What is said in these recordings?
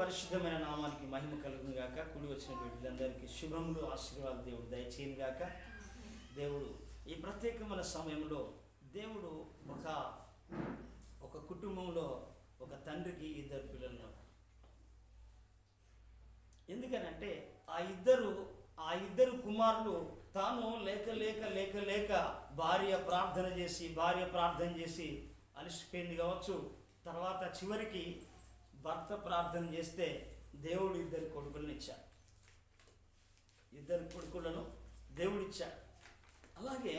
పరిశుద్ధమైన నామానికి మహిమ కలుగును గాక. కూడి వచ్చిన బిడ్డలందరికీ శుభములు ఆశీర్వాదాలు దేవుడు దయచేయను గాక. దేవుడు ఈ ప్రత్యేకమైన సమయంలో దేవుడు ఒక కుటుంబంలో ఒక తండ్రికి ఇద్దరు పిల్లలు. ఎందుకనంటే ఆ ఇద్దరు కుమారులు తాను లేక లేక లేక లేక భార్య ప్రార్థన చేసి అలసిపోయింది కావచ్చు. తర్వాత చివరికి భర్త ప్రార్థన చేస్తే దేవుడు ఇద్దరు కొడుకులను ఇచ్చాడు. దేవుడు ఇచ్చాడు. అలాగే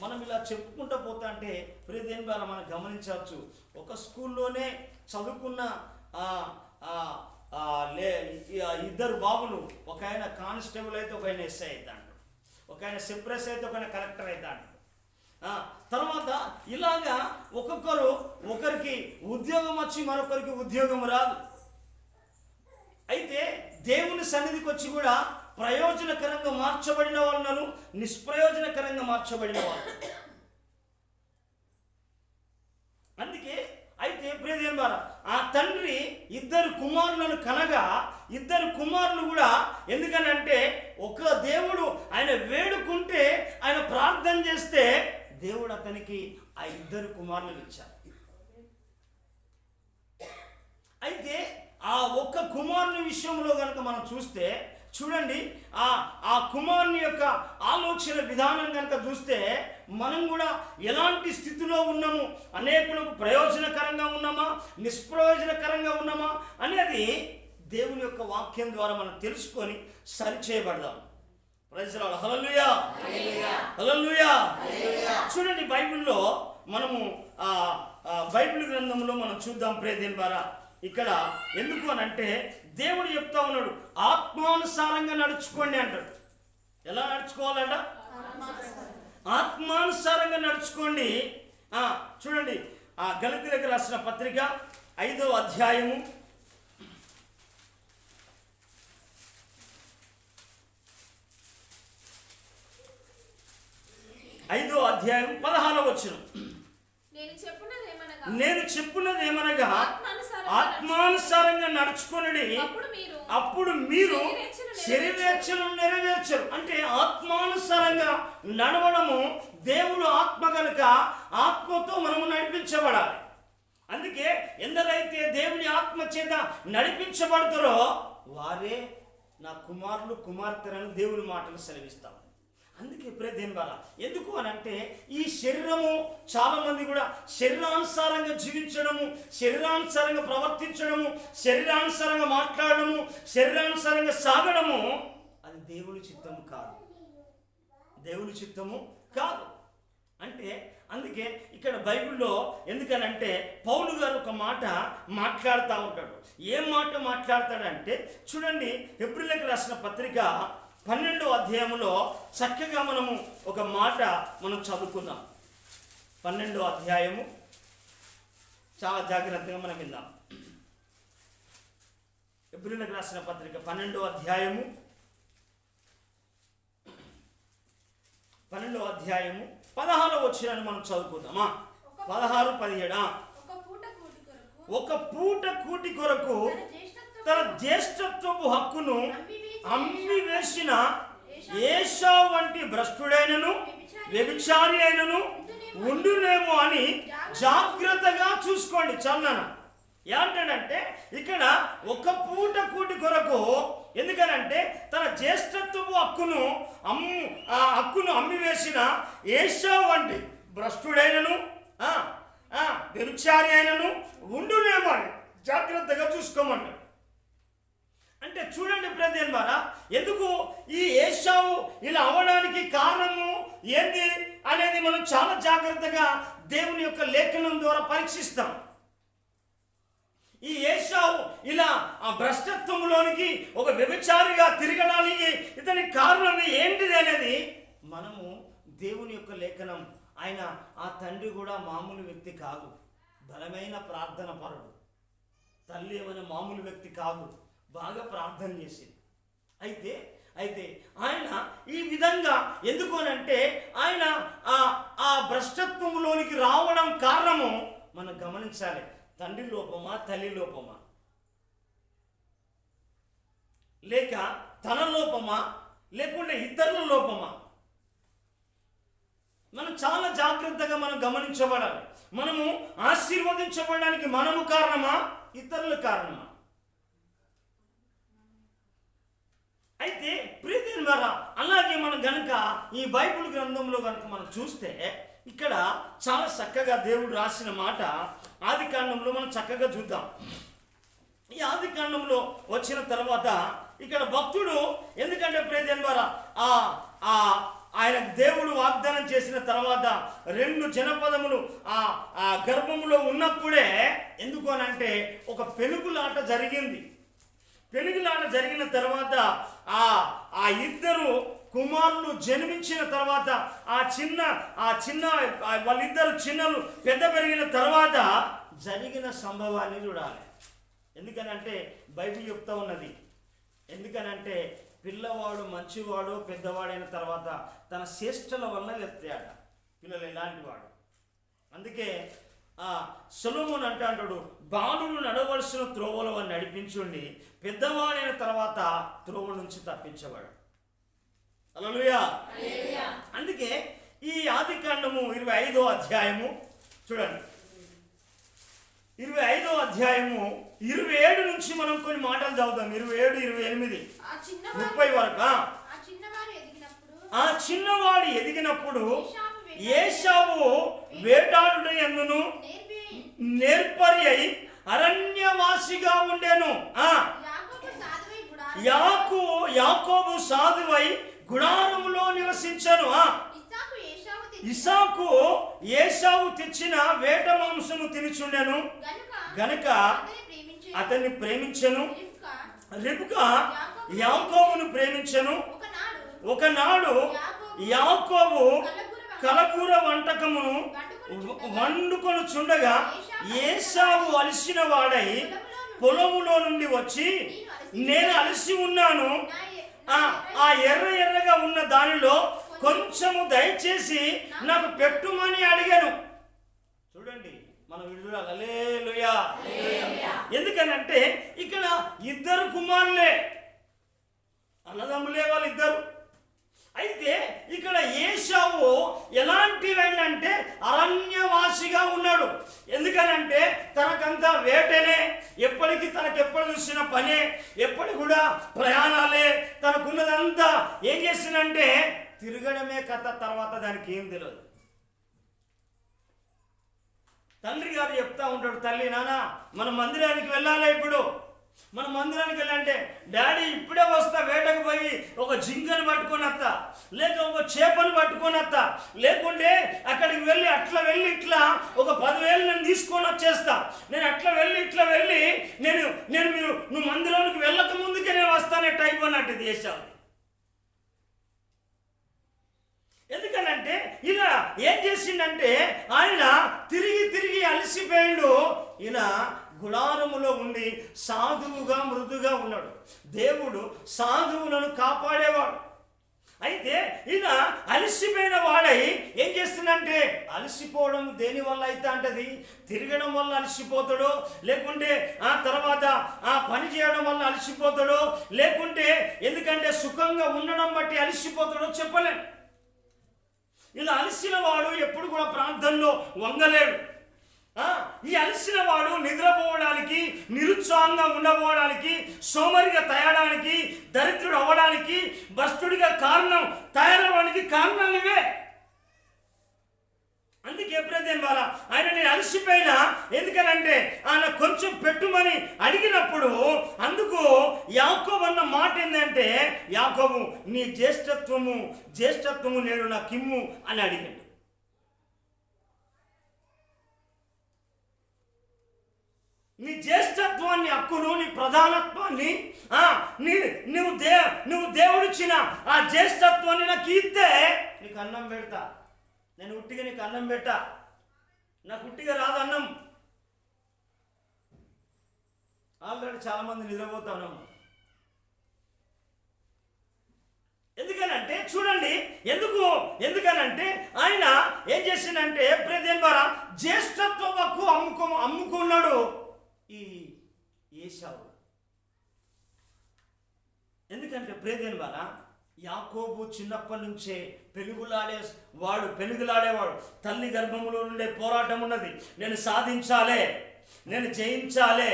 మనం ఇలా చెప్పుకుంటూ పోతా అంటే ప్రియదేని ద్వారా మనం గమనించవచ్చు. ఒక స్కూల్లోనే చదువుకున్న ఇద్దరు బాబులు, ఒక ఆయన కానిస్టేబుల్ అయితే ఒక ఆయన ఎస్ఐ అవుతాడు, ఒక ఆయన సెప్రెస్ అయితే ఒక ఆయన కలెక్టర్ అవుతాడు. తర్వాత ఇలాగా ఒకరికి ఉద్యోగం వచ్చి మరొకరికి ఉద్యోగం రాదు. అయితే దేవుని సన్నిధికి వచ్చి కూడా ప్రయోజనకరంగా మార్చబడిన వాళ్ళను, నిష్ప్రయోజనకరంగా మార్చబడిన వాళ్ళు. అందుకే అయితే ప్రియదేని ద్వారా ఆ తండ్రి ఇద్దరు కుమారులను కనగా ఇద్దరు కుమారులు కూడా, ఎందుకనంటే ఒక దేవుడు ఆయన వేడుకుంటే, ఆయన ప్రార్థన చేస్తే దేవుడు అతనికి ఆ ఇద్దరు కుమారులను ఇచ్చారు. అయితే ఆ ఒక్క కుమారుని విషయంలో కనుక మనం చూస్తే చూడండి, ఆ కుమారుని యొక్క ఆలోచన విధానం కనుక చూస్తే మనం కూడా ఎలాంటి స్థితిలో ఉన్నాము, అనేకులకు ప్రయోజనకరంగా ఉన్నామా, నిష్ప్రయోజనకరంగా ఉన్నామా అనేది దేవుని యొక్క వాక్యం ద్వారా మనం తెలుసుకొని సరిచేయబడదాం. Praise the Lord. Hallelujah, hallelujah. చూడండి, బైబిల్లో మనము బైబిల్ గ్రంథంలో మనం చూద్దాం. ప్రియదేని ద్వారా ఇక్కడ ఎందుకు అని అంటే దేవుడు చెప్తా ఉన్నాడు, ఆత్మానుసారంగా నడుచుకోండి అంటాడు. ఎలా నడుచుకోవాలంట? ఆత్మానుసారంగా నడుచుకోండి. చూడండి, గలతీయులకు రాసిన పత్రిక 5వ అధ్యాయము 16వ వచనం. నేను చెప్పున్నది ఏమనగా ఆత్మానుసారంగా నడుచుకొనుడి, అప్పుడు మీరు శరీరేచ్ఛను నెరవేర్చరు. అంటే ఆత్మానుసారంగా నడవడము, దేవుడు ఆత్మ కనుక ఆత్మతో మనము నడిపించబడాలి. అందుకే ఎందరైతే దేవుని ఆత్మ చేత నడిపించబడతారో వారే నా కుమారులు కుమార్తెలను దేవుని మాటలు సెలవిస్తాం. అందుకే ప్రియదేని ద్వారా ఎందుకు అని అంటే ఈ శరీరము, చాలా మంది కూడా శరీరానుసారంగా జీవించడము, శరీరానుసారంగా ప్రవర్తించడము, శరీరానుసారంగా మాట్లాడడము, శరీరానుసారంగా సాగడము అది దేవుని చిత్తము కాదు. దేవుని చిత్తము కాదు. అంటే అందుకే ఇక్కడ బైబిల్లో ఎందుకనంటే పౌలు గారు ఒక మాట మాట్లాడుతూ ఉంటాడు. ఏం మాట మాట్లాడతాడంటే చూడండి, హెబ్రీయులకు రాసిన పత్రిక 12వ అధ్యాయంలో చక్కగా మనము ఒక మాట మనం చదువుకుందాం. 12వ అధ్యాయము చాలా జాగ్రత్తగా మనం విందాం. హెబ్రీయులకు రాసిన పత్రిక 12వ అధ్యాయము 16వ వచనాన్ని మనం చదువుకుందామా? 16, 17. ఒక పూట కూటి కొరకు తన జ్యేష్ఠత్వపు హక్కును అమ్మి వేసిన ఏశావు వంటి భ్రష్టుడైనను వ్యభిచారి అయినను ఉండునేమో అని జాగ్రత్తగా చూసుకోండి. చల్లన ఏమంటాడంటే ఇక్కడ ఒక పూట కూటి కొరకు, ఎందుకనంటే తన జ్యేష్ఠత్వపు హక్కును అమ్మివేసిన ఏశావు వంటి భ్రష్టుడైనను వ్యభిచారి అయినను ఉండునేమో అని జాగ్రత్తగా చూసుకోమంటాడు. అంటే చూడండి ప్రియదేని ద్వారా, ఎందుకు ఈ ఏశావు ఇలా అవ్వడానికి కారణము ఏంది అనేది మనం చాలా జాగ్రత్తగా దేవుని యొక్క లేఖనం ద్వారా పరీక్షిస్తాం. ఈ ఏశావు ఇలా ఆ భ్రష్టత్వంలోనికి ఒక వ్యభిచారిగా తిరగడానికి ఇతనికి కారణం ఏంటిది అనేది మనము దేవుని యొక్క లేఖనం, ఆయన ఆ తండ్రి కూడా మామూలు వ్యక్తి కాదు, బలమైన ప్రార్థన పరుడు. తల్లి ఏమైనా మామూలు వ్యక్తి కాదు, బాగా ప్రార్థన చేసింది. అయితే ఆయన ఈ విధంగా ఎందుకు అనంటే ఆయన ఆ భ్రష్టత్వంలోనికి రావడం కారణము మనం గమనించాలి. తండ్రి లోపమా, తల్లి లోపమా? లేక తన లోపమా, లేకుంటే ఇతరుల లోపమా? మనం చాలా జాగ్రత్తగా మనం గమనించబడాలి. మనము ఆశీర్వదించబడడానికి మనము కారణమా, ఇతరుల కారణమా? అయితే ప్రియమైన వారా, అలాగే మనం గనుక ఈ బైబిల్ గ్రంథంలో కనుక మనం చూస్తే ఇక్కడ చాలా చక్కగా దేవుడు రాసిన మాట ఆదికాండంలో మనం చక్కగా చూద్దాం. ఈ ఆదికాండంలో వచ్చిన తర్వాత ఇక్కడ భక్తుడు, ఎందుకంటే ప్రియమైన వారా, ఆయన దేవుడు వాగ్దానం చేసిన తర్వాత 2 జనపదములు ఆ గర్భములో ఉన్నప్పుడే, ఎందుకు అనంటే ఒక పెనుగులాట జరిగింది. పెనుగులాట జరిగిన తర్వాత ఆ ఇద్దరు కుమారులు జన్మించిన తర్వాత ఆ చిన్న వాళ్ళిద్దరు చిన్నలు పెద్ద పెరిగిన తర్వాత జరిగిన సంభవాన్ని చూడాలి. ఎందుకనంటే బైబిల్ చెప్తా ఉన్నది, ఎందుకనంటే పిల్లవాడు మంచివాడు పెద్దవాడైన తర్వాత తన చేష్టల వలన చెప్తాడ పిల్లలు ఎలాంటి వాడు. అందుకే సొలొమోను అంటాడు, బాలుడు నడవలసిన త్రోవలో వాడిని నడిపించుండి పెద్దవాడైన తర్వాత త్రోవ నుంచి తప్పించేవాడు. హల్లెలూయా. అందుకే ఈ ఆదికాండము 25వ అధ్యాయము చూడండి, 25వ అధ్యాయము 27 నుంచి మనం కొన్ని మాటలు చదువుతాం. 27, 28, 30 వరకు. ఆ చిన్నవాడు ఎదిగినప్పుడు ఏశావు వేటాడుట యందును నేర్పరి అయి అరణ్యవాసిగా ఉండెను. యాకోబు సాధువై గుడారములో నివసించను. ఇసాకు ఏశావు తెచ్చిన వేట మాంసము తినిచుండెను గనుక అతన్ని ప్రేమించెను. రిబ్కా యాకోబును ప్రేమించెను. ఒకనాడు యాకోబు కలకూర వంటకమును వండుకొని చుండగా ఏశావు అలసిన వాడై పొలములో నుండి వచ్చి, నేను అలసి ఉన్నాను, ఆ ఎర్రగా ఉన్న దానిలో కొంచెము దయచేసి నాకు పెట్టుమని అడిగాను. చూడండి, మనం విడుదల. హల్లెలూయా. ఎందుకనంటే ఇక్కడ ఇద్దరు కుమారులే, అన్నదమ్ములే వాళ్ళిద్దరు. అయితే ఇక్కడ ఏశావు ఎలాంటివైందంటే అరణ్యవాసిగా ఉన్నాడు. ఎందుకనంటే తనకంతా వేటనే, తనకెప్పుడు చూసిన పనే, ఎప్పటి కూడా ప్రయాణాలే, తనకున్నదంతా ఏం చేసిందంటే తిరగడమే కథ. తర్వాత దానికి ఏం తెలియదు. తండ్రి గారు చెప్తా ఉంటాడు, తల్లి నాన్న మన మందిరానికి వెళ్ళాలి, ఇప్పుడు మన మందిరానికి వెళ్ళంటే, డాడీ ఇప్పుడే వస్తా, వేటకు పోయి ఒక జింకను పట్టుకొని వస్తా, లేక ఒక చేపను పట్టుకొని వస్తా, లేకుంటే అక్కడికి వెళ్ళి అట్లా వెళ్ళి ఇట్లా ఒక 10,000 నేను తీసుకొని వచ్చేస్తా, నేను అట్లా వెళ్ళి ఇట్లా వెళ్ళి నువ్వు మందిరానికి వెళ్ళక ముందుకే నేను వస్తానే టైప్ అన్నట్టు చేశావు. ఎందుకనంటే ఇలా ఏం చేసిండంటే ఆయన తిరిగి అలసిపోయిండు. ఈయన గుడారములో ఉండి సాధువుగా మృదుగా ఉన్నాడు. దేవుడు సాధువులను కాపాడేవాడు. అయితే ఈయన అలసిపోయిన వాడై ఏం చేస్తుందంటే, అలసిపోవడం దేని వల్ల అయితే అంటది, తిరగడం వల్ల అలసిపోతాడో, లేకుంటే ఆ తర్వాత ఆ పని చేయడం వల్ల అలసిపోతాడో, లేకుంటే ఎందుకంటే సుఖంగా ఉండడం బట్టి అలసిపోతాడో చెప్పలేం. ఇలా అలసిన వాడు ఎప్పుడు కూడా ప్రార్థనలో వంగలేడు. ఈ అలసిన వాడు నిద్రపోవడానికి, నిరుత్సాహంగా ఉండబోవడానికి, సోమరిగా తయారడానికి, దరిద్రుడు అవ్వడానికి, భ్రష్టుడిగా తయారవడానికి కారణాలు ఇవే. అందుకే ఎప్పుడైతే వాళ్ళ ఆయన నేను అలసిపోయినా, ఎందుకనంటే ఆయన కొంచెం పెట్టుమని అడిగినప్పుడు, అందుకు యాకోబు అన్న మాట ఏంటంటే, యాకోబు నీ జ్యేష్ఠత్వము నేను నాకు ఇమ్ము అని అడిగాడు. నీ జ్యేష్ఠత్వాన్ని, హక్కును, నీ ప్రధానత్వాన్ని, నువ్వు దేవుడిచ్చిన ఆ జ్యేష్ఠత్వాన్ని నాకు ఇస్తే నీకు అన్నం పెడతా. నేను ఉట్టిగా నీకు అన్నం పెట్టా, నాకు ఉట్టిగా రాదు అన్నం. ఆల్రెడీ చాలా మంది నిద్రపోతా ఉన్నాము. ఎందుకనంటే చూడండి, ఎందుకనంటే ఆయన ఏం చేసిందంటే ప్రదేన్ ద్వారా జ్యేష్ఠత్వ హక్కు అమ్ముకున్నాడు ఈ ఏశావు. ఎందుకంటే ప్రియదేని వారా, యాకోబు చిన్నప్పటి నుంచే పెనుగులాడేవాడు. తల్లి గర్భములో నుండే పోరాటం ఉన్నది. నేను సాధించాలే, నేను జయించాలే,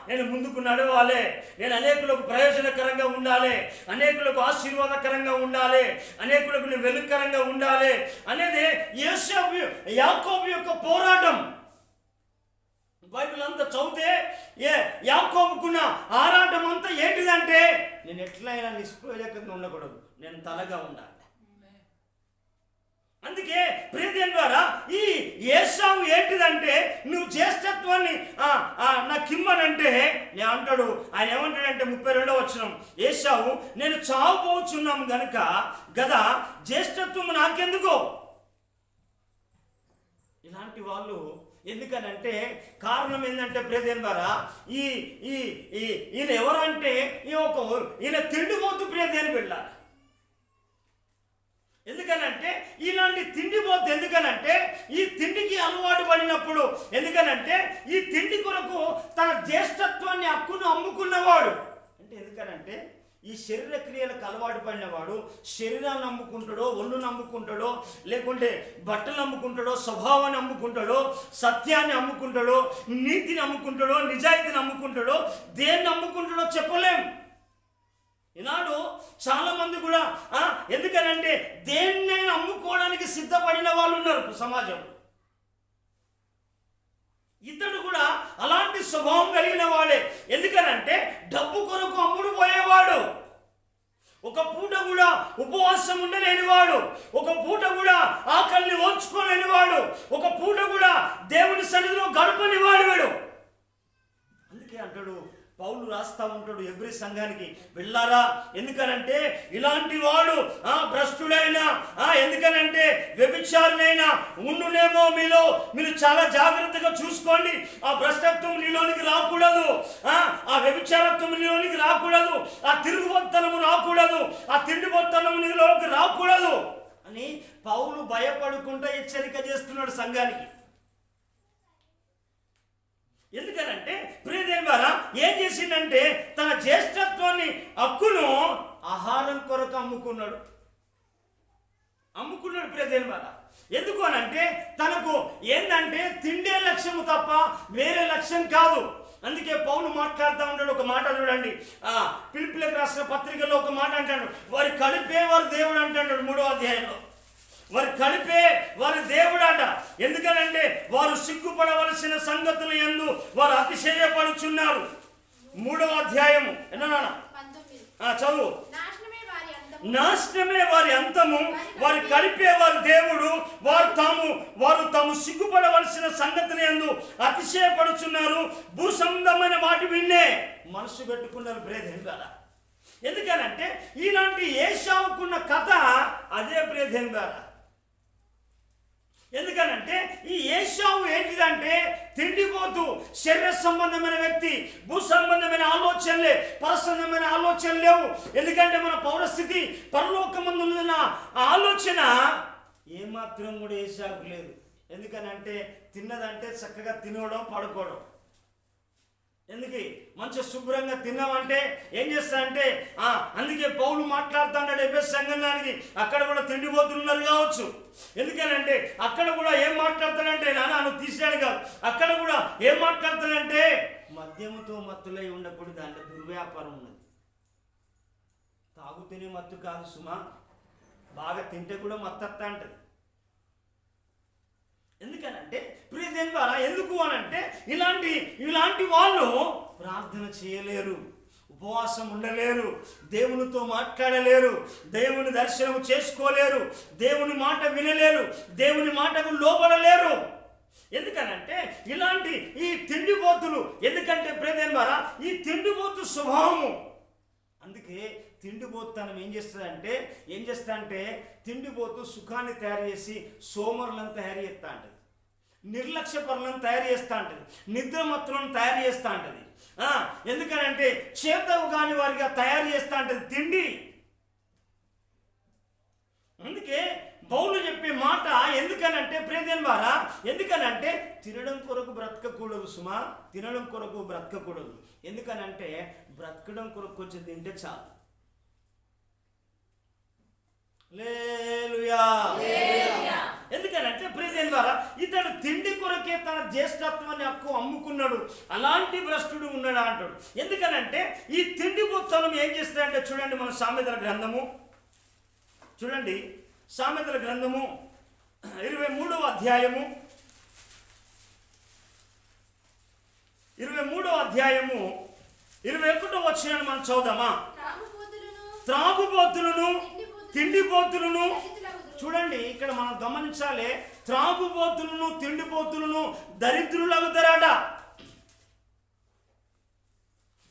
నేను ముందుకు నడవాలి, నేను అనేకులకు ప్రయోజనకరంగా ఉండాలి, అనేకులకు ఆశీర్వాదకరంగా ఉండాలి, అనేకులకు నేను వెలుగుకరంగా ఉండాలి అనేది యాకోబు యొక్క పోరాటం. బైబిల్ అంతా చదివితే యాకోబుకున్న ఆరాటం అంతా ఏంటిదంటే, నేను ఎట్లయినా నిష్ప్రయోజకంగా ఉండకూడదు, నేను తలగా ఉండాలి. అందుకే ప్రియదేని ద్వారా ఈ ఏశావు ఏంటిదంటే, నువ్వు జ్యేష్ఠత్వాన్ని నాకు ఇమ్మనంటే నేను అంటాడు. ఆయన ఏమంటాడంటే 32వ వచనం, ఏశావు నేను చావబోచున్నాం గనుక గదా జ్యేష్ఠత్వం నాకెందుకు. ఇలాంటి వాళ్ళు ఎందుకనంటే కారణం ఏంటంటే ప్రియదేని ద్వారా ఈయన ఎవరంటే ఈయన తిండిపోతూ ప్రియదేని వెళ్ళాలి. ఎందుకనంటే ఇలాంటి తిండిపోతు, ఎందుకనంటే ఈ తిండికి అలవాటు పడినప్పుడు, ఎందుకనంటే ఈ తిండి కొరకు తన జ్యేష్ఠత్వాన్ని హక్కును అమ్ముకున్నవాడు. అంటే ఎందుకనంటే ఈ శరీర క్రియలకు అలవాటు పడినవాడు శరీరాన్ని అమ్ముకుంటాడో, ఒళ్ళును అమ్ముకుంటాడో, లేకుంటే బట్టలు అమ్ముకుంటాడో, స్వభావాన్ని అమ్ముకుంటాడో, సత్యాన్ని అమ్ముకుంటాడో, నీతిని అమ్ముకుంటాడో, నిజాయితీని అమ్ముకుంటాడో, దేన్ని అమ్ముకుంటాడో చెప్పలేం. ఈనాడు చాలా మంది కూడా ఎందుకనంటే దేన్నైనా అమ్ముకోవడానికి సిద్ధపడిన వాళ్ళు ఉన్నారు సమాజంలో. ఇతడు కూడా అలాంటి స్వభావం కలిగిన వాడే. ఎందుకనంటే డబ్బు కొరకు అమ్ముడు పోయేవాడు, ఒక పూట కూడా ఉపవాసం ఉండలేనివాడు, ఒక పూట కూడా ఆకలిని ఓర్చుకోలేనివాడు, ఒక పూట కూడా దేవుని సన్నిధిలో గడపనివాడు వీడు. అందుకే అంటాడు పౌలు, రాస్తా ఉంటాడు ఎవ్రీ సంఘానికి, వెళ్ళారా. ఎందుకనంటే ఇలాంటి వాడు భ్రష్టుడైనా, ఎందుకనంటే వ్యభిచారినైనా ఉండునేమో మీలో, మీరు చాలా జాగ్రత్తగా చూసుకోండి. ఆ భ్రష్టత్వం నీలోనికి రాకూడదు, ఆ వ్యభిచారత్వం నీలోనికి రాకూడదు, ఆ తిరుగుబోత్తనము రాకూడదు, ఆ తిండిబోత్తనము నీలోకి రాకూడదు అని పౌలు భయపడుకుంటూ హెచ్చరిక చేస్తున్నాడు సంఘానికి. ఎందుకనంటే ప్రియదేని ద్వారా ఏం చేసిందంటే తన జ్యేష్ఠత్వాన్ని హక్కును ఆహారం కొరకు అమ్ముకున్నాడు ప్రియదేని ద్వారా. ఎందుకు అనంటే తనకు ఏంటంటే తిండే లక్ష్యము తప్ప వేరే లక్ష్యం కాదు. అందుకే పౌలు మాట్లాడుతూ ఉంటాడు. ఒక మాట చూడండి, ఫిలిప్పీయులకు రాసిన పత్రికలో ఒక మాట అంటాడు, వారి కలిపే వారు దేవుడు అంటాడు 3వ అధ్యాయంలో. వారు కలిపే వారి దేవుడు అంట. ఎందుకనంటే వారు సిగ్గుపడవలసిన సంగతులు యందు వారు అతిశయపడుచున్నారు. 3వ అధ్యాయము చదువు. నాశనమే వారి అంతము, వారు కలిపే వారి దేవుడు, వారు తాము సిగ్గుపడవలసిన సంగతులు యందు అతిశయపడుచున్నారు. భూసంబంధమైన వాటి విన్నే మనసు పెట్టుకున్నారు ప్రియదేని ద్వారా. ఎందుకనంటే ఇలాంటి ఏశావుకున్న కథ అదే ప్రియదేని ద్వారా. ఎందుకనంటే ఈ ఏశావు ఏంటిదంటే తిండిపోతూ శరీర సంబంధమైన వ్యక్తి, భూ సంబంధమైన ఆలోచనలే, పరసంబంధమైన ఆలోచనలు లేవు. ఎందుకంటే మన పౌరస్థితి పరలోకమందు ఉన్న ఆలోచన ఏమాత్రం కూడా ఏశావుకు లేదు. ఎందుకనంటే తిన్నదంటే చక్కగా తినడం, పడుకోవడం. ఎందుకు మంచి శుభ్రంగా తిన్నామంటే ఏం చేస్తానంటే అందుకే పౌలు మాట్లాడుతున్నాడు ఎఫెసు సంఘానికి. అక్కడ కూడా తిండిపోతున్నారు కావచ్చు. ఎందుకనంటే అక్కడ కూడా ఏం మాట్లాడతాడంటే, నువ్వు తీసాడు కాదు, అక్కడ కూడా ఏం మాట్లాడతాడంటే మద్యముతో మత్తులై ఉండకూడదు, దాంట్లో దుర్వ్యాపారం ఉన్నది. తాగుతూనే మత్తు కాదు సుమా, బాగా తింటే కూడా మత్తత్తా అంటది. ఎందుకనంటే ప్రియదేని ద్వారా ఎందుకు అనంటే ఇలాంటి వాళ్ళు ప్రార్థన చేయలేరు, ఉపవాసం ఉండలేరు, దేవునితో మాట్లాడలేరు, దేవుని దర్శనం చేసుకోలేరు, దేవుని మాట వినలేరు, దేవుని మాటకు లోబడలేరు. ఎందుకనంటే ఇలాంటి ఈ తిండిపోతులు, ఎందుకంటే ప్రియదేని ద్వారా ఈ తిండిపోతు స్వభావము. అందుకే తిండిపోతనం ఏం చేస్తుందంటే తిండిపోతూ సుఖాన్ని తయారు చేసి సోమరులను తయారు చేస్తా ఉంటుంది, నిర్లక్ష్య పనులను తయారు చేస్తూ ఉంటుంది, నిద్రమత్తులను తయారు చేస్తూ ఉంటుంది. ఎందుకనంటే చేతవు కాని వారిగా తయారు చేస్తూ ఉంటుంది తిండి. అందుకే పౌలు చెప్పే మాట ఎందుకనంటే ప్రియదేని ద్వారా, ఎందుకనంటే తినడం కొరకు బ్రతకకూడదు సుమా, తినడం కొరకు బ్రతకకూడదు. ఎందుకనంటే బ్రతకడం కొరకు కొంచెం తింటే చాలు. హల్లెలూయా. ఎందుకనంటే ప్రియమైన ద్వారా ఇతడు తిండి కొరకే తన జ్యేష్ఠత్వాన్ని హక్కు అమ్ముకున్నాడు, అలాంటి భ్రష్టుడు ఉన్నాడు అంటాడు. ఎందుకనంటే ఈ తిండి బొత్తనం ఏం చేస్తాడంటే చూడండి, మన సామెతల గ్రంథము చూడండి, సామెతల గ్రంథము 23వ అధ్యాయము 21వ వచనాన్ని మనం చదువుదామా? త్రాగుబోతులను తిండిపోతులను, చూడండి ఇక్కడ మనం గమనించాలి, త్రాగుబోతులను తిండిపోతులను దరిద్రులు అవుతారట.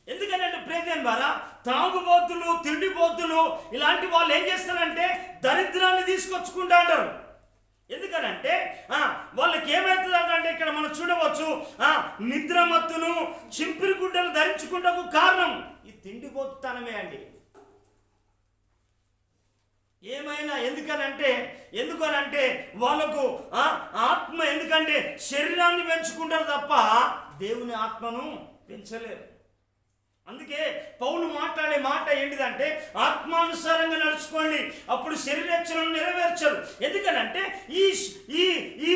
ఎందుకంటే ప్రేదేన్ ద్వారా త్రాగుబోతులు తిండిపోతులు ఇలాంటి వాళ్ళు ఏం చేస్తారంటే దరిద్రాన్ని తీసుకొచ్చుకుంటా అంటారు. ఎందుకనంటే వాళ్ళకి ఏమవుతుందంటే ఇక్కడ మనం చూడవచ్చు, నిద్రమత్తును చింపిరి గుడ్డలు ధరించుకుంటకు కారణం ఈ తిండిపోతుతనమే అండి. ఏమైనా ఎందుకనంటే వాళ్ళకు ఆత్మ, ఎందుకంటే శరీరాన్ని పెంచుకుంటారు తప్ప దేవుని ఆత్మను పెంచలేరు. అందుకే పౌలు మాట్లాడే మాట ఏంటిదంటే ఆత్మానుసారంగా నడుచుకోండి, అప్పుడు శరీరేచ్ఛలను నెరవేర్చరు. ఎందుకనంటే ఈ ఈ ఈ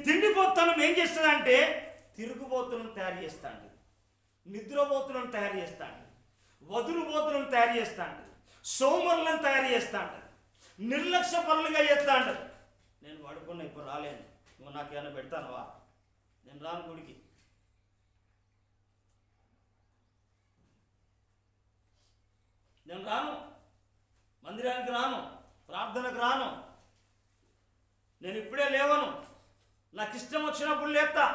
తిండిపోతనం ఏం చేస్తుందంటే తిరుగుబోతులను తయారు చేస్తాండి, నిద్రబోతులను తయారు చేస్తాండి, వదులుబోతులను తయారు చేస్తాండి, సోమరులను తయారు చేస్తాండి, నిర్లక్ష్య పనులుగా చేస్తా అంటారు. నేను పడుకున్నా, ఇప్పుడు రాలేను, నువ్వు నాకు ఏమైనా పెడతానవా, నేను రాను గుడికి, నేను రాను, మందిరానికి రాను, ప్రార్థనకు రాను, నేను ఇప్పుడే లేవను, నాకు ఇష్టం వచ్చినప్పుడు లేస్తా.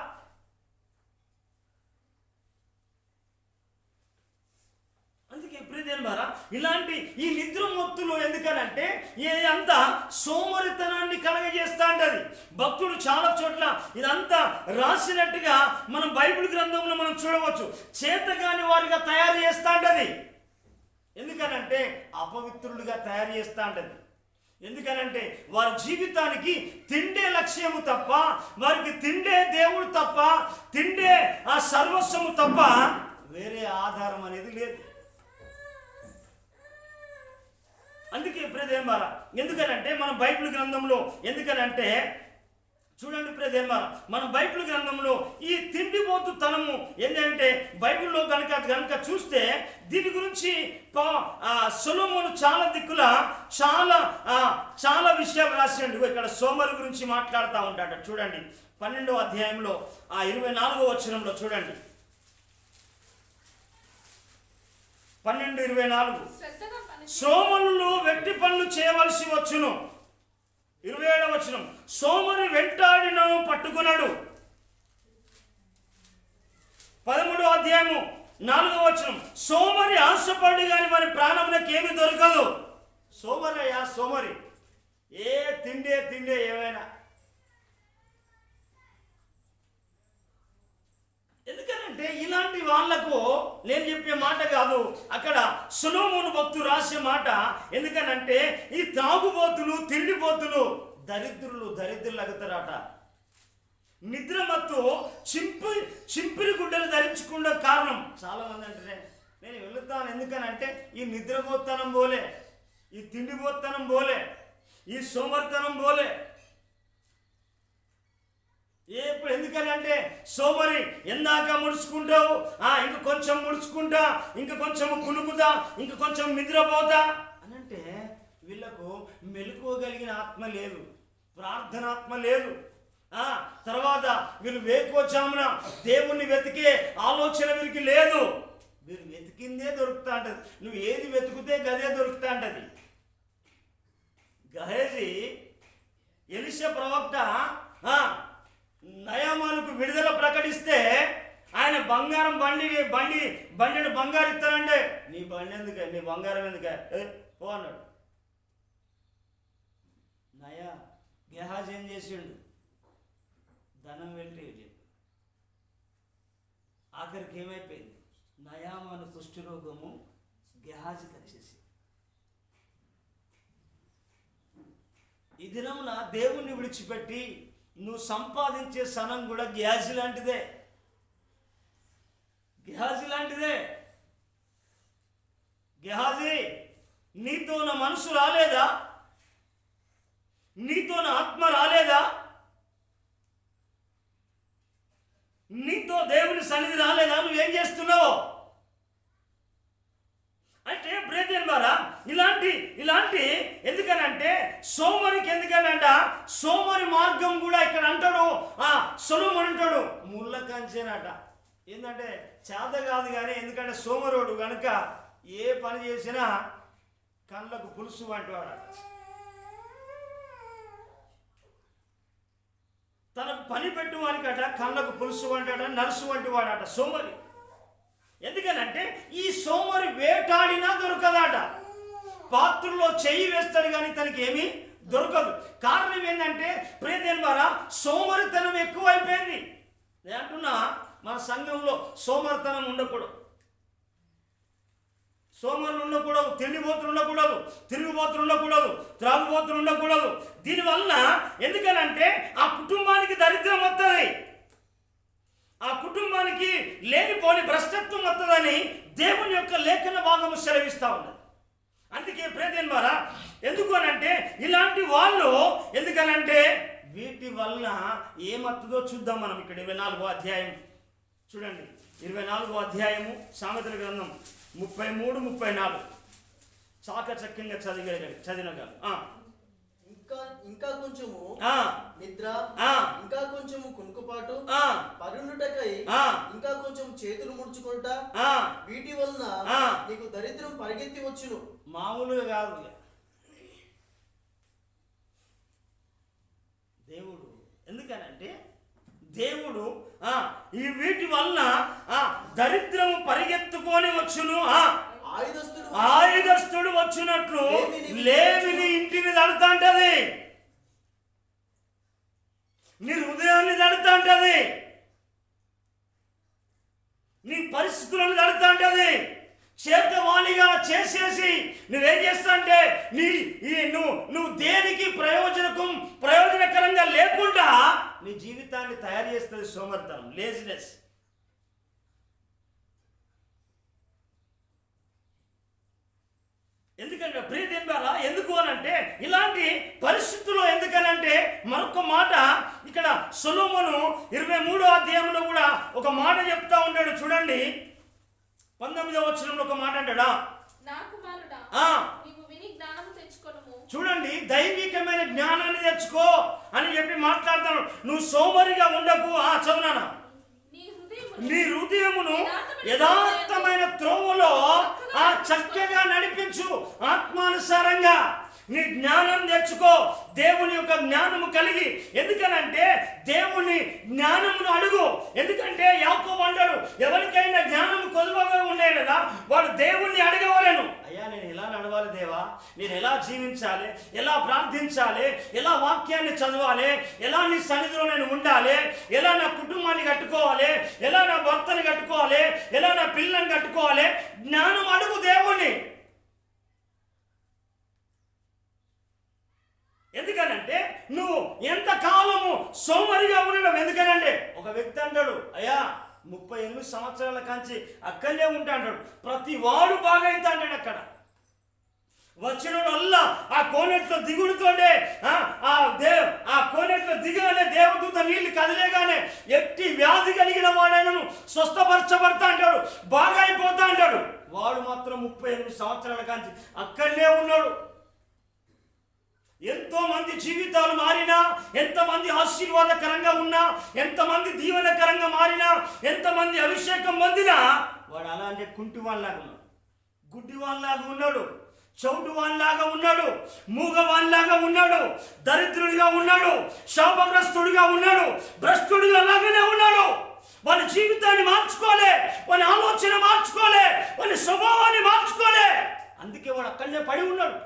అందుకే ప్రియమైన వారా ఇలాంటి ఈ నిద్ర మొత్తులు ఎందుకనంటే అంతా సోమరితనాన్ని కలగజేస్తా అంటది. భక్తుడు చాలా చోట్ల ఇదంతా రాసినట్టుగా మనం బైబిల్ గ్రంథంలో మనం చూడవచ్చు. చేతగాని వారిగా తయారు చేస్తా అంటది. ఎందుకనంటే అపవిత్రులుగా తయారు చేస్తా అంటది. ఎందుకనంటే వారి జీవితానికి తిండే లక్ష్యము తప్ప, వారికి తిండే దేవుడు తప్ప, తిండే ఆ సర్వస్వము తప్ప వేరే ఆధారం అనేది లేదు. అందుకే ప్రియదేమారా ఎందుకనంటే మన బైబిల్ గ్రంథంలో ఎందుకనంటే చూడండి ప్రియదేమారా మన బైబిల్ గ్రంథంలో ఈ తిండిపోతు తనము ఏంటంటే బైబిల్లో కనుక చూస్తే దీని గురించి సొలొమోను చాలా దిక్కుల చాలా విషయాలు రాసిండు. ఇక్కడ సోమరి గురించి మాట్లాడుతూ ఉంటాడు. చూడండి 12వ అధ్యాయంలో 24వ వచనంలో చూడండి, 12:24 సోమరులు వెట్టి పనులు చేయవలసి వచ్చును. 27వ వచనం సోమరి వెంటాడినను పట్టుకున్నాడు. 13వ అధ్యాయము 4వ వచనం సోమరి ఆశపడి కానీ వారి ప్రాణములకు ఏమి దొరకదు. సోమరయ్యా సోమరి, ఏ తిండే ఏమైనా. ఎందుకంటే ఇలాంటి వాళ్లకు నేను చెప్పే మాట కాదు, అక్కడ సొలొమోను భక్తుడు రాసే మాట. ఎందుకనంటే ఈ తాగుబోతులు తిండిపోతులు దరిద్రులు అవుతారట. నిద్రమత్తు చింపిరి గుడ్డలు ధరించుకున్న కారణం చాలా మంది అంటే నేను వెళుతాను. ఎందుకనంటే ఈ నిద్రపోతనం పోలే, ఈ తిండిపోతనం పోలే, ఈ సోమరితనం పోలే. ఇప్పుడు ఎందుకనంటే సోమరి ఎందాక ముడుచుకుంటావు, ఇంక కొంచెం ముడుచుకుంటా, ఇంక కొంచెం కునుకుతా, ఇంక కొంచెం నిద్రపోతా అనంటే వీళ్ళకు మెలుకోగలిగిన ఆత్మ లేదు, ప్రార్థనాత్మ లేదు. తర్వాత వీళ్ళు వేకోజామున దేవుణ్ణి వెతికే ఆలోచన వీరికి లేదు. వీరు వెతికిందే దొరుకుతా అంటది. నువ్వు ఏది వెతుకుతే గదే దొరుకుతా అంటది. గహేజీ ఎలీషా ప్రవక్త నయామానుకు విడుదల ప్రకటిస్తే ఆయన బంగారం బండిని బంగారు ఇస్తానంటే నీ బండి ఎందుకే, నీ బంగారం ఎందుకే, పో అన్నాడు. గెహాజీ ఏం చేసిండు, ధనం వెళ్ళి చెప్పి ఆఖరికి ఏమైపోయింది, నయామాను కుష్ఠరోగము గెహాజీకి వచ్చేసి. ఈ దినమున దేవుణ్ణి విడిచిపెట్టి నువ్వు సంపాదించే సనం కూడా గెహాజీ లాంటిదే. గెహాజీ నీతో నా మనసు రాలేదా, నీతో నా ఆత్మ రాలేదా? నీతో దేవుని సన్నిధి రాలేదా? నువ్వేం చేస్తున్నావు అంటే బ్రదర్ ద్వారా ఇలాంటి ఎందుకనంటే సోమరికి ఎందుకనంట సోమరి మార్గం కూడా ఇక్కడ అంటాడు. సొలొమోను అంటాడు ముళ్ళ కంచేనట. ఏంటంటే చేత కాదు కానీ, ఎందుకంటే సోమరోడు కనుక ఏ పని చేసినా కళ్ళకు పులుసు వంటివాడ. తనకు పని పెట్టువానికట కళ్ళకు పులుసు వంటాడ, నలుసు వంటి వాడట సోమరి. ఎందుకనంటే ఈ సోమరి వేటాడినా దొరకదట. పాత్రలో చెయ్యి వేస్తాడు కానీ తనకి ఏమీ దొరకదు. కారణం ఏంటంటే ప్రియదేవుని ద్వారా సోమరితనం ఎక్కువైపోయింది. నేను అంటున్నా మన సంఘంలో సోమరితనం ఉండకూడదు, సోమరులు ఉండకూడదు, తిండిపోతులు ఉండకూడదు, తిరుగుబోతులు ఉండకూడదు, త్రాగుబోతులు ఉండకూడదు. దీనివల్ల ఎందుకనంటే ఆ కుటుంబానికి దరిద్రం వస్తుంది, ఆ కుటుంబానికి లేనిపోని భ్రష్టత్వం వస్తుందని దేవుని యొక్క లేఖన భాగము సెలవిస్తూ ఉన్నది. అందుకే ప్రియదేవుని ద్వారా ఎందుకు అనంటే ఇలాంటి వాళ్ళు ఎందుకనంటే వీటి వల్ల ఏమవుతుందో చూద్దాం. మనం ఇక్కడ 24వ అధ్యాయం చూడండి, 24వ అధ్యాయము సామెతల గ్రంథం 33-34 చాకచక్యంగా చదివినగా ఇంకా కొంచెము నిద్ర, ఇంకా కొంచెము కునుకుపాటు, పరుండుటకై ఇంకా కొంచెం చేతులు ముడుచుకుంటా, వీటి వలన నీకు దరిద్రం పరిగెత్తి వచ్చును. మామూలుగా కాదు దేవుడు. ఎందుకనంటే దేవుడు ఈ వీటి వలన దరిద్రము పరిగెత్తుకొని వచ్చును, ఆయుధస్తుడు వచ్చినట్లు లేవిని ఇంటిని దడుతుంటది, నీ హృదయాన్ని దడుతుంటది, నీ పరిస్థితులను దడుతుంటది. చేతవాణిగా చేసేసి నువ్వేం చేస్తా అంటే నువ్వు దేనికి ప్రయోజనకరంగా లేకుండా నీ జీవితాన్ని తయారు చేస్తుంది సోమర్థనం, లేజినెస్. ఎందుకంటే ప్రియదేవుని ద్వారా ఎందుకు అనంటే ఇలాంటి పరిస్థితుల్లో ఎందుకనంటే మరొక మాట ఇక్కడ సొలొమోను 23వ అధ్యాయంలో కూడా ఒక మాట చెప్తా ఉంటాడు. చూడండి 19వ వచనంలో ఒక మాట అంటాడా, చూడండి దైవికమైన జ్ఞానాన్ని తెచ్చుకో అని చెప్పి మాట్లాడతాను. నువ్వు సోమరిగా ఉండకు. చదువునా, నీ హృదయమును యథార్థమైన త్రోవలో చక్కగా నడిపించు, ఆత్మానుసారంగా నీ జ్ఞానం తెచ్చుకో, దేవుని యొక్క జ్ఞానము కలిగి. ఎందుకనంటే దేవుని జ్ఞానమును అడుగు. ఎందుకంటే యాకోబు అంటాడు ఎవరికైనా జ్ఞానము కొలువగా ఉండే కదా వాడు దేవుణ్ణి అడగవలేను. అయ్యా నేను ఎలా నడవాలి దేవా, నేను ఎలా జీవించాలి, ఎలా ప్రార్థించాలి, ఎలా వాక్యాన్ని చదవాలి, ఎలా నీ సన్నిధిలో నేను ఉండాలి, ఎలా నా కుటుంబాన్ని కట్టుకోవాలి, ఎలా నా భర్తని కట్టుకోవాలి, ఎలా నా పిల్లల్ని కట్టుకోవాలి, జ్ఞానం అడుగు దేవుణ్ణి. ఎందుకనంటే నువ్వు ఎంతకాలము సోమరిగా ఉండడం. ఎందుకనంటే ఒక వ్యక్తి అంటాడు అయ్యా 38 సంవత్సరాల కాంచి అక్కడే ఉంటా అంటాడు. ప్రతి వాడు బాగా అవుతా అంటాడు. అక్కడ వచ్చిన వల్ల ఆ కోనేట్లో దిగుడుతోనే ఆ కోనేట్లో దిగగానే దేవదూత నీళ్లు కదిలేగానే ఎట్టి వ్యాధి కలిగిన వాడైనను స్వస్థపరచబడతా అంటాడు, బాగా అయిపోతా అంటాడు. వాడు మాత్రం 38 సంవత్సరాల కాంచి అక్కడనే ఉన్నాడు. ఎంతో మంది జీవితాలు మారినా, ఎంతమంది ఆశీర్వాదకరంగా ఉన్నా, ఎంతమంది దీవెనకరంగా మారినా, ఎంతమంది అభిషేకం పొందినా వాడు అలాంటి కుంటివాళ్ళలాగా ఉన్నాడు, గుడ్డివాళ్ళలాగా ఉన్నాడు, చౌటువాళ్ళలాగా ఉన్నాడు, మూగవాళ్ళలాగా ఉన్నాడు, దరిద్రుడిగా ఉన్నాడు, శాపగ్రస్తుడిగా ఉన్నాడు, భ్రష్టుడిగా లాగానే ఉన్నాడు. వాళ్ళ జీవితాన్ని మార్చుకోలే, వాళ్ళ ఆలోచన మార్చుకోలే, వాళ్ళ స్వభావాన్ని మార్చుకోలే. అందుకే వాడు అక్కడనే పడి ఉన్నాడు.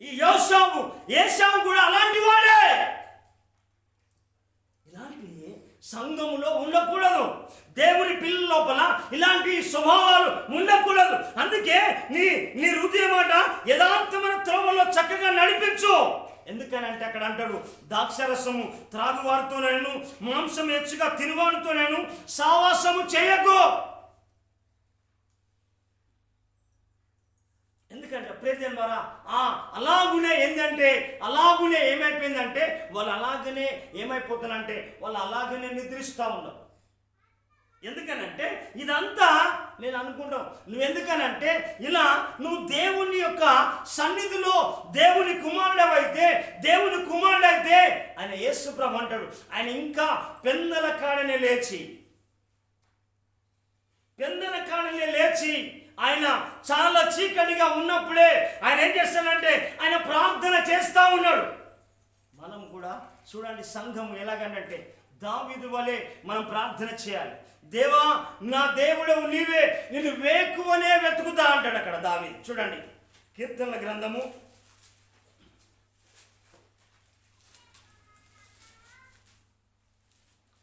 ఈ ఏశావు కూడా అలాంటి వాడే. ఇలాంటి సంఘములో ఉండకూడదు. దేవుని పిల్లల లోపల ఇలాంటి స్వభావాలు ఉండకూడదు. అందుకే నీ హృదయం మాట యథార్థమైన త్రోవలో చక్కగా నడిపించు. ఎందుకనంటే అక్కడ అంటాడు ద్రాక్షరసము త్రాగువారితోనేను, మాంసం హెచ్చుగా తినువారితోనేను సావాసము చేయకు. ఎందుకంటే ప్రేమ ద్వారా అలాగునే ఏంటంటే అలాగునే ఏమైపోయిందంటే వాళ్ళు అలాగనే ఏమైపోతారంటే వాళ్ళు అలాగనే నిద్రిస్తూ ఉన్నారు. ఎందుకనంటే ఇదంతా నేను అనుకుంటాం, నువ్వు ఎందుకనంటే ఇలా నువ్వు దేవుని యొక్క సన్నిధిలో దేవుని కుమారుడైతే ఆయన యేసు ప్రభు అంటాడు, ఆయన ఇంకా పెందల కాడనే లేచి ఆయన చాలా చీకటిగా ఉన్నప్పుడే ఆయన ఏం చేస్తాడంటే ఆయన ప్రార్థన చేస్తూ ఉన్నాడు. మనం కూడా చూడండి, సంఘం ఎలాగంటే దావీదు వలె మనం ప్రార్థన చేయాలి. దేవా నా దేవుడవు నీవే, నేను వేకువనే వెతుకుతా అంటాడు అక్కడ దావీదు. చూడండి కీర్తనల గ్రంథము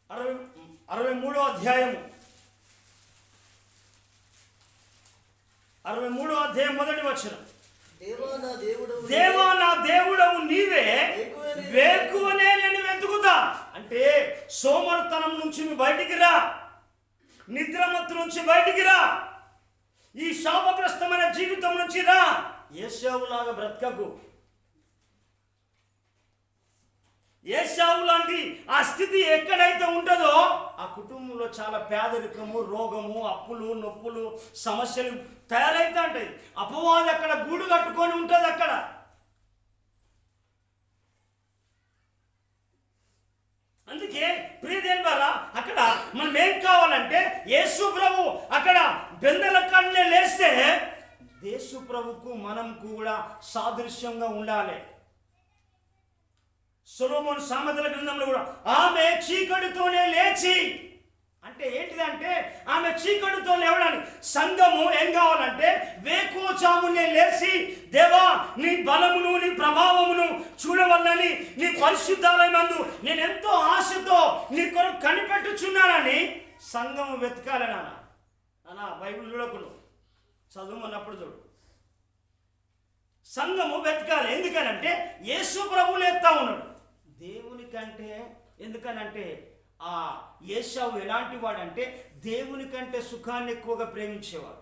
63వ అధ్యాయం 1వ వచనం. దేవా నా దేవుడవు నీవే, వేకువనే నేను వెతుకుతా. అంటే సోమరితనం నుంచి నువ్వు బయటికి రా, నిద్రమత్తు నుంచి బయటికి రా, ఈ శాపగ్రస్తమైన జీవితం నుంచి రా. ఏశావులాగా బ్రతకకు. ఏశావు లాంటి ఆ స్థితి ఎక్కడైతే ఉంటుందో ఆ కుటుంబంలో చాలా పేదరికము, రోగము, అప్పులు, నొప్పులు, సమస్యలు తయారైతే ఉంటాయి. అపవాది అక్కడ గూడు కట్టుకొని ఉంటుంది అక్కడ. అందుకే ప్రియదేవి ద్వారా అక్కడ మనం ఏం కావాలంటే యేసు ప్రభు అక్కడ బెందల కళ్ళే లేస్తే యేసు ప్రభుకు మనం కూడా సాదృశ్యంగా ఉండాలి. సొలొమోను సామెతల గ్రంథంలో కూడా ఆమె చీకటితోనే లేచి, అంటే ఏంటిదంటే ఆమె చీకటితో లేవడానికి సంఘము ఏం కావాలంటే వేకువజామునే లేచి దేవా నీ బలమును నీ ప్రభావమును చూడవల్లని నీ పరిశుద్ధాలయమందు నేను ఎంతో ఆశతో నీ కొరకు కనిపెట్టుచున్నానని సంఘము వెతకాలి. నాన్న బైబిల్ చూడకును, చదువుమన్నప్పుడు చూడు. సంఘము వెతకాలి. ఎందుకనంటే యేసు ప్రభువుని ఎత్తా ఉన్నాడు దేవుని కంటే. ఎందుకనంటే ఆ ఏశావు ఎలాంటి వాడంటే దేవుని కంటే సుఖాన్ని ఎక్కువగా ప్రేమించేవాడు.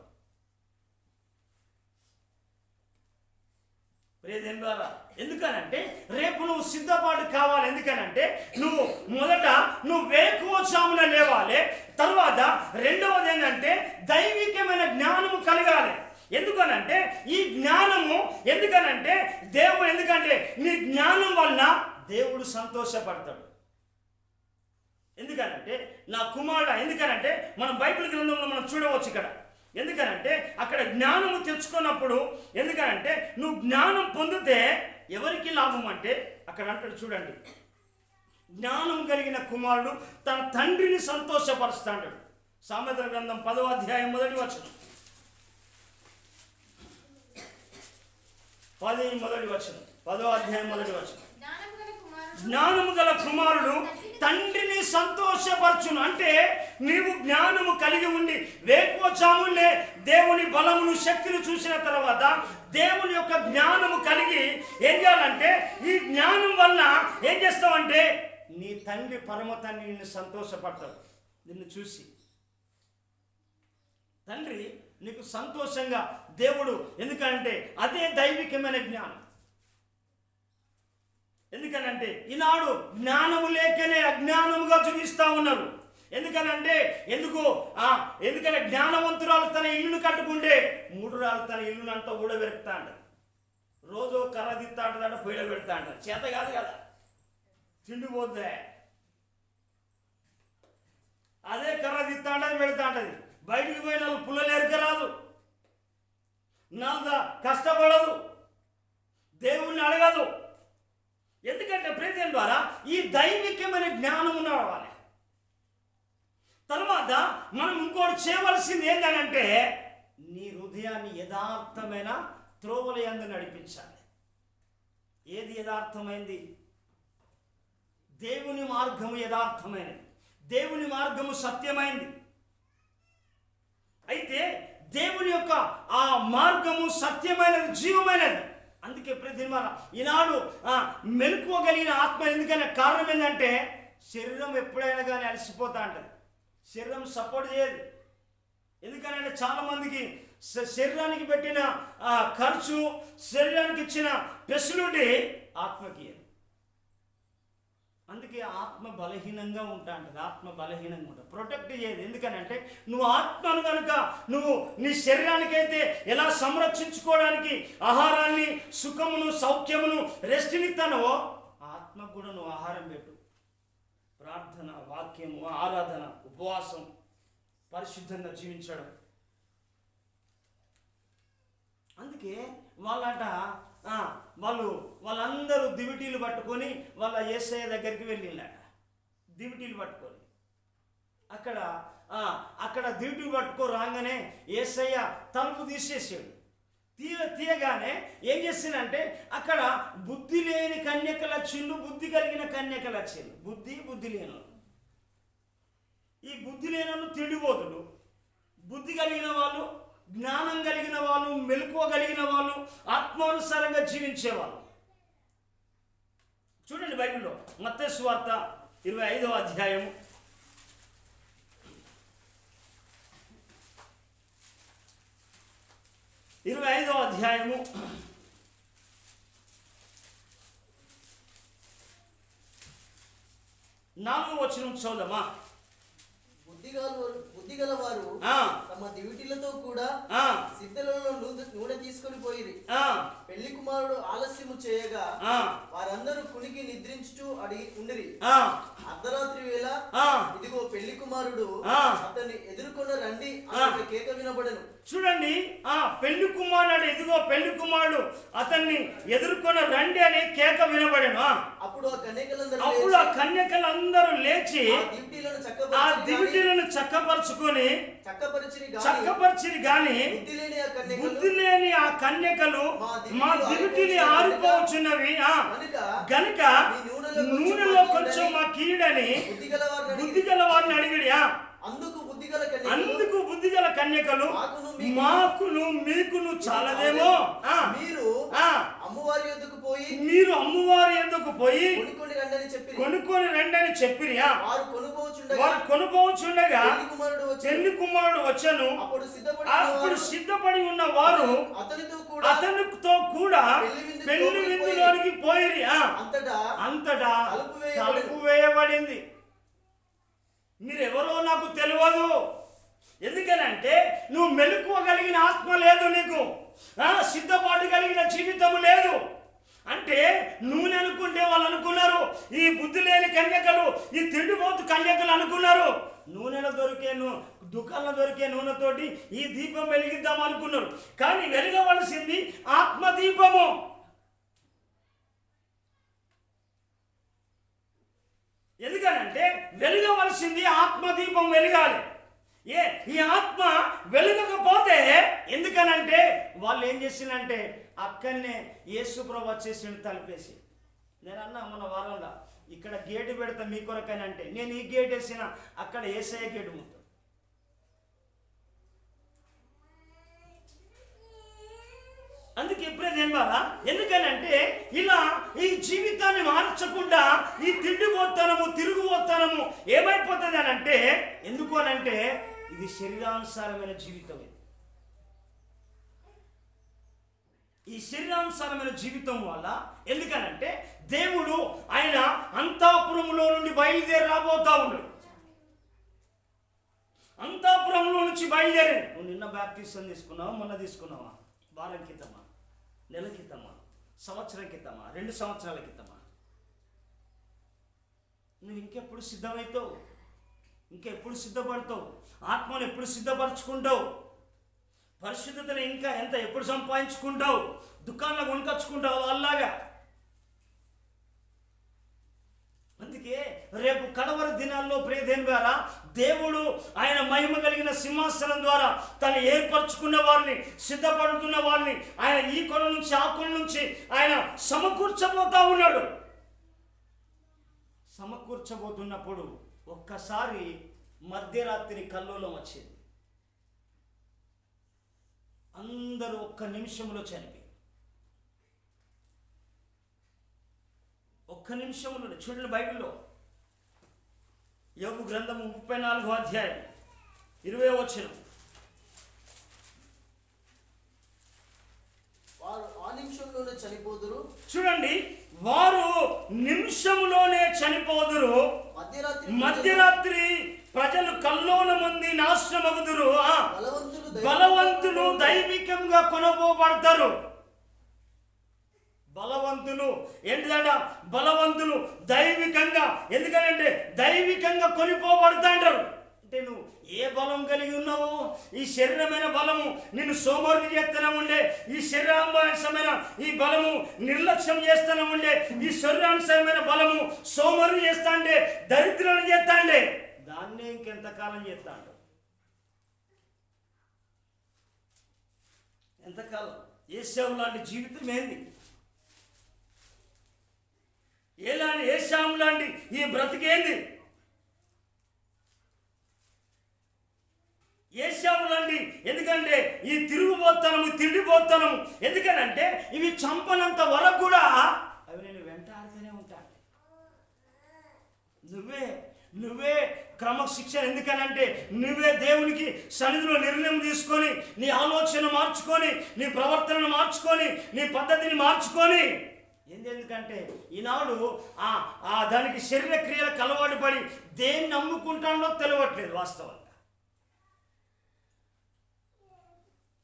ఎందుకనంటే రేపు నువ్వు సిద్ధపాటు కావాలి. ఎందుకనంటే నువ్వు మొదట నువ్వు వేకువజామున లేవాలి. తర్వాత రెండవది ఏంటంటే దైవికమైన జ్ఞానము కలగాలి. ఎందుకనంటే ఈ జ్ఞానము ఎందుకనంటే దేవుడు, ఎందుకంటే నీ జ్ఞానం వలన దేవుడు సంతోషపడతాడు. ఎందుకనంటే నా కుమారుడు, ఎందుకనంటే మనం బైబిల్ గ్రంథంలో మనం చూడవచ్చు ఇక్కడ. ఎందుకనంటే అక్కడ జ్ఞానము తెచ్చుకున్నప్పుడు, ఎందుకనంటే నువ్వు జ్ఞానం పొందితే ఎవరికి లాభం అంటే అక్కడ అంటాడు చూడండి, జ్ఞానం కలిగిన కుమారుడు తన తండ్రిని సంతోషపరుస్తాడు. సామెతల గ్రంథం 10వ అధ్యాయం 1వ వచనం. 10వ అధ్యాయం 1వ వచనం. జ్ఞానము గల కుమారుడు తండ్రిని సంతోషపరచును. అంటే నీవు జ్ఞానము కలిగి ఉండి వేకువజామునే దేవుని బలమును శక్తిని చూసిన తర్వాత దేవుని యొక్క జ్ఞానము కలిగి ఏం చేయాలంటే ఈ జ్ఞానం వల్ల ఏం చేస్తావంటే నీ తండ్రి పరమ తండ్రి నిన్ను సంతోషపడతాడు. నిన్ను చూసి తండ్రి నీకు సంతోషంగా దేవుడు, ఎందుకంటే అదే దైవికమైన జ్ఞానం. ఎందుకనంటే ఈనాడు జ్ఞానము లేకనే అజ్ఞానముగా చూపిస్తూ ఉన్నారు. ఎందుకంటే జ్ఞానవంతురాలు తన ఇల్లును కట్టుకుంటే 3 రాళ్ళు తన ఇల్లును అంతా ఊడబెడతా అంటారు. రోజు కర్ర తిత్తా అంటాడు, పొయ్యిలో పెడతా అంటారు. చేత కాదు కదా, తిండిపోద్దే. అదే కర్ర తిత్తా అంటది, పెడతా అంటది. బయటికి పోయిన వాళ్ళు పుల్లలు ఎరకరాదు, నాలుగు కష్టపడదు, దేవుణ్ణి అడగదు. ఎందుకంటే ప్రేమ ద్వారా ఈ దైవికమైన జ్ఞానం రావాలి. తర్వాత మనం ఇంకోటి చేయవలసింది ఏంటంటే నీ హృదయాన్ని యథార్థమైన త్రోవల యందు నడిపించాలి. ఏది యథార్థమైంది? దేవుని మార్గము యథార్థమైనది, దేవుని మార్గము సత్యమైంది. అయితే దేవుని యొక్క ఆ మార్గము సత్యమైనది, జీవమైనది. అందుకే ప్రతి ఈనాడు మెలుకోగలిగిన ఆత్మ ఎందుకనే కారణం ఏంటంటే శరీరం ఎప్పుడైనా కానీ అలసిపోతా ఉంటుంది. శరీరం సపోర్ట్ చేయదు. ఎందుకనంటే చాలా మందికి శరీరానికి పెట్టిన ఖర్చు, శరీరానికి ఇచ్చిన ఫెసిలిటీ ఆత్మకి. అందుకే ఆత్మ బలహీనంగా ఉంటా అంటది. ఆత్మ బలహీనంగా ఉంటా, ప్రొటెక్ట్ చేయదు. ఎందుకనంటే నువ్వు ఆత్మను కనుక నువ్వు నీ శరీరానికైతే ఎలా సంరక్షించుకోవడానికి ఆహారాన్ని, సుఖమును, సౌఖ్యమును, రెస్ట్నిస్తానో ఆత్మకు కూడా నువ్వు ఆహారం పెట్టు. ప్రార్థన, వాక్యము, ఆరాధన, ఉపవాసం, పరిశుద్ధంగా జీవించడం. అందుకే వాళ్ళందరూ దివిటీలు పట్టుకొని వాళ్ళ యేసయ్య దగ్గరికి వెళ్ళిందట. దివిటీలు పట్టుకొని అక్కడ దివిటీలు పట్టుకో రాగానే యేసయ్య తలుపు తీసేసాడు. తీయగానే ఏం చేసిందంటే అక్కడ బుద్ధి లేని కన్యకలు వచ్చిండు, బుద్ధి కలిగిన కన్యకలు వచ్చిండు. బుద్ధి లేను, ఈ బుద్ధి లేనను తిండిపోతుడు. బుద్ధి కలిగిన వాళ్ళు, జ్ఞానం కలిగిన వాళ్ళు, మెలకువ కలిగిన వాళ్ళు, ఆత్మానుసారంగా జీవించేవాళ్ళు. చూడండి బైబిల్లో మత్తయి సువార్త 25వ అధ్యాయము 25వ అధ్యాయము 4వ వచనం చదువుదామా. బుద్ధిగల వారు తమ దివిటీలతో కూడా సిద్ధలలో నూనె తీసుకొని పోయిరి. పెళ్లి కుమారుడు ఆలస్యము చేయగా వారందరూ కునికి నిద్రించుచు ఉండిరి. అర్ధరాత్రి వేళ ఇదిగో పెళ్లి కుమారుడు అతన్ని ఎదుర్కొన్న రండి అనే కేక వినబడెను. చూడండి, పెళ్లి కుమారుడు ఇదిగో పెళ్లి కుమారుడు అతన్ని ఎదుర్కొన్న రండి అనే కేక వినబడెను. అప్పుడు ఆ కన్యకలందరూ లేచి ఆ దివిటీలను చక్కపరిచిరి గాని బుద్ధి లేని ఆ కన్యకలు మా దివిటీలు ఆరిపోవచ్చున్నవి గనుక నూనెలో కొంచెం మా కీడని బుద్ధిగల వారిని అడిగిడి. అందుకు బుద్ధిగల కన్యకలు మాకును మీకును చాలదేమో, మీరు అమ్మవారి యొద్దకు పోయి కొనుక్కొని రండని చెప్పిరి. వారు కొనుపోవచ్చుండగా పెళ్లి కుమారుడు వచ్చను. అప్పుడు సిద్ధపడి ఉన్న వారు అతనితో కూడా పెళ్లి విందులోనికి పోయిరి. అంతటా తలుపు వేయబడింది. మీరెవరో నాకు తెలియదు. ఎందుకనంటే నువ్వు మెలకువగలిగిన ఆత్మ లేదు, నీకు సిద్ధపాటు కలిగిన జీవితం లేదు. అంటే నూనె అనుకుంటే వాళ్ళు అనుకున్నారు, ఈ బుద్ధి లేని కన్యకలు, ఈ తిండిపోతు కన్యకలు అనుకున్నారు నూనెలో దుకాణంలో దొరికే నూనెతోటి ఈ దీపం వెలిగిద్దాం అనుకున్నారు. కానీ వెలగవలసింది ఆత్మదీపము. ఎందుకనంటే వెలగవలసింది ఆత్మదీపం వెలగాలి. ఈ ఆత్మ వెలగకపోతే, ఎందుకనంటే వాళ్ళు ఏం చేసిందంటే అక్కడనే యేసు ప్రభు వచ్చేసిండు తలుపేసి. నేను అన్నా మన వారంలో ఇక్కడ గేటు పెడతా మీ కొరకని అంటే, నేను ఈ గేట్ వేసిన అక్కడ యేసయ్య గేటు ముత్తాను. అందుకే ఇప్పుడే తెంబారా. ఎందుకనంటే ఇలా ఈ జీవితాన్ని మార్చకుండా ఈ తిండిపోతానము, తిరుగుపోతానము ఏమైపోతుంది అని అంటే, ఎందుకు అనంటే ఇది శరీరానుసారమైన జీవితం. ఈ శరీరానుసారమైన జీవితం వల్ల ఎందుకనంటే దేవుడు ఆయన అంతఃపురంలో నుండి బయలుదేరి రాబోతా ఉన్నాడు. అంతఃపురంలో నుంచి బయలుదేరి, నువ్వు నిన్న బాప్టిజం తీసుకున్నావా, మొన్న తీసుకున్నావా, వారం క్రితమా, నెల క్రితమా, సంవత్సరం క్రితమా, 2 సంవత్సరాల క్రితమా? నువ్వు ఇంకెప్పుడు సిద్ధమవుతావు? ఇంకెప్పుడు సిద్ధపడతావు? ఆత్మను ఎప్పుడు సిద్ధపరచుకుంటావు? పరిశుద్ధతను ఇంకా ఎప్పుడు సంపాదించుకుంటావు? దుకాణంలో కొనుకొచ్చుకుంటావు అలాగా. అందుకే రేపు కడవరి దినాల్లో ప్రియదేని ద్వారా దేవుడు ఆయన మహిమ కలిగిన సింహాసనం ద్వారా తను ఏర్పరచుకున్న వారిని, సిద్ధపడుతున్న వారిని ఆయన ఈ కొన నుంచి ఆ కొన నుంచి ఆయన సమకూర్చబోతా ఉన్నాడు. సమకూర్చబోతున్నప్పుడు ఒక్కసారి మధ్యరాత్రి కల్లోలం వచ్చింది. అందరూ ఒక్క నిమిషంలో చనిపోయి, ఒక్క నిమిషంలో. చూడండి బైబిల్లో యోబు గ్రంథము 34వ అధ్యాయం 20వ వచనం. వారు ఆ నిమిషంలోనే చనిపోదురు. చూడండి, వారు నిమిషంలోనే చనిపోదురు. మధ్యరాత్రి ప్రజలు కల్లోలమంది నాశనమగుదురు. బలవంతులు దైవికంగా కొనబోబడతారు. బలవంతులు ఏంటిదంట? బలవంతులు దైవికంగా, ఎందుకంటే దైవికంగా కొనిపోబడతాంటారు. అంటే నువ్వు ఏ బలం కలిగి ఉన్నావు? ఈ శరీరమైన బలము నిన్ను సోమరుని చేస్తూనే ఉండే, ఈ శరీరాంశమైన ఈ బలము నిర్లక్ష్యం చేస్తూనే ఉండే, ఈ శరీరాంశమైన బలము సోమరుని చేస్తాండే, దరిద్రులను చేస్తాండే, దాన్నే ఇంకెంతకాలం చేస్తాడు? ఎంతకాలం? ఏశావు లాంటి జీవితం ఏంది? ఏశావు లాంటి ఈ బ్రతికేంది? ఏశావు లాంటి, ఎందుకంటే ఈ తిరుగుబోత్తనము తిండిపోత్తనము, ఎందుకనంటే ఇవి చంపనంత వరకు కూడా అవి నేను వెంటాడుతూనే ఉంటాను. నువ్వే క్రమశిక్షణ, ఎందుకనంటే నువ్వే దేవునికి సన్నిధిలో నిర్ణయం తీసుకొని నీ ఆలోచన మార్చుకొని, నీ ప్రవర్తనను మార్చుకొని, నీ పద్ధతిని మార్చుకొని, ఎందుకంటే ఈనాడు దానికి శరీర క్రియలకు అలవాటు పడి దేన్ని నమ్ముకుంటానో తెలియట్లేదు వాస్తవంగా.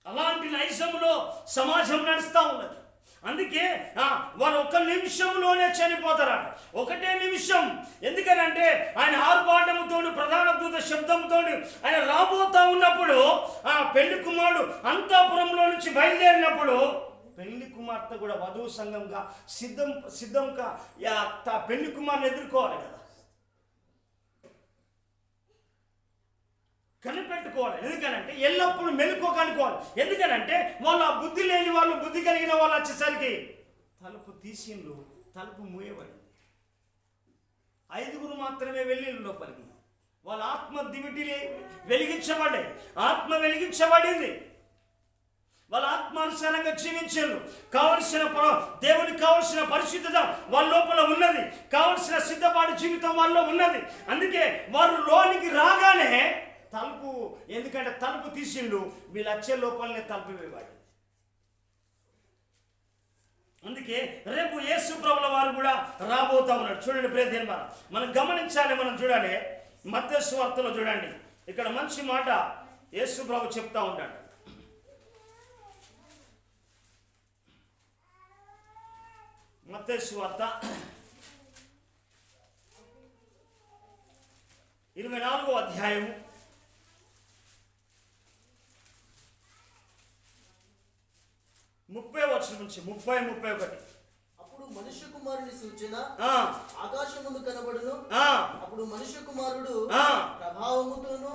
అలాంటి నైజంలో సమాజం నడుస్తూ ఉన్నది. అందుకే వారు ఒక నిమిషంలోనే చనిపోతారట. ఒకటే నిమిషం. ఎందుకనంటే ఆయన ఆర్భాటముతో, ప్రధాన దూత శబ్దంతో ఆయన రాబోతా ఉన్నప్పుడు, ఆ పెళ్లి కుమారుడు అంతఃపురంలో నుంచి బయలుదేరినప్పుడు పెళ్లి కుమార్తె కూడా వధువు సంఘంగా సిద్ధంగా పెళ్లి కుమారుని ఎదుర్కోవాలి కదా, కనిపెట్టుకోవాలి. ఎందుకనంటే ఎల్లప్పుడూ మెలుకో కనుకోవాలి. ఎందుకనంటే వాళ్ళు ఆ బుద్ధి లేని వాళ్ళు, బుద్ధి కలిగిన వాళ్ళు వచ్చేసరికి తలుపు తీసిండ్రు, తలుపు మూయబడింది. 5 మాత్రమే వెళ్ళిండ్రు లోపలికి. వాళ్ళ ఆత్మ దివిటి వెలిగించబడ్డాయి, ఆత్మ వెలిగించబడింది. వాళ్ళ ఆత్మానుసారంగా జీవించారు. కావలసిన దేవునికి కావలసిన పరిశుద్ధత వాళ్ళ లోపల ఉన్నది, కావలసిన సిద్ధపాటు జీవితం వాళ్ళలో ఉన్నది. అందుకే వారు లోనికి రాగానే తలుపు, ఎందుకంటే తలుపు తీసిండు, వీళ్ళు వచ్చే లోపలనే తలుపు వేయబడింది. అందుకే రేపు యేసు ప్రభుల వారు కూడా రాబోతా ఉన్నాడు. చూడండి ప్రియదేవ, మనం గమనించాలి, మనం చూడాలి. మత్తయి సువార్తలో చూడండి, ఇక్కడ మంచి మాట యేసు ప్రభు చెప్తా ఉంటాడు. మత్తయి సువార్త 24వ అధ్యాయము 30వ వచనం నుంచి 30-31. అప్పుడు మనుష్య కుమారుని సూచన ఆకాశముందు కనబడును. అప్పుడు మనుష్య కుమారుడు ప్రభావముతోను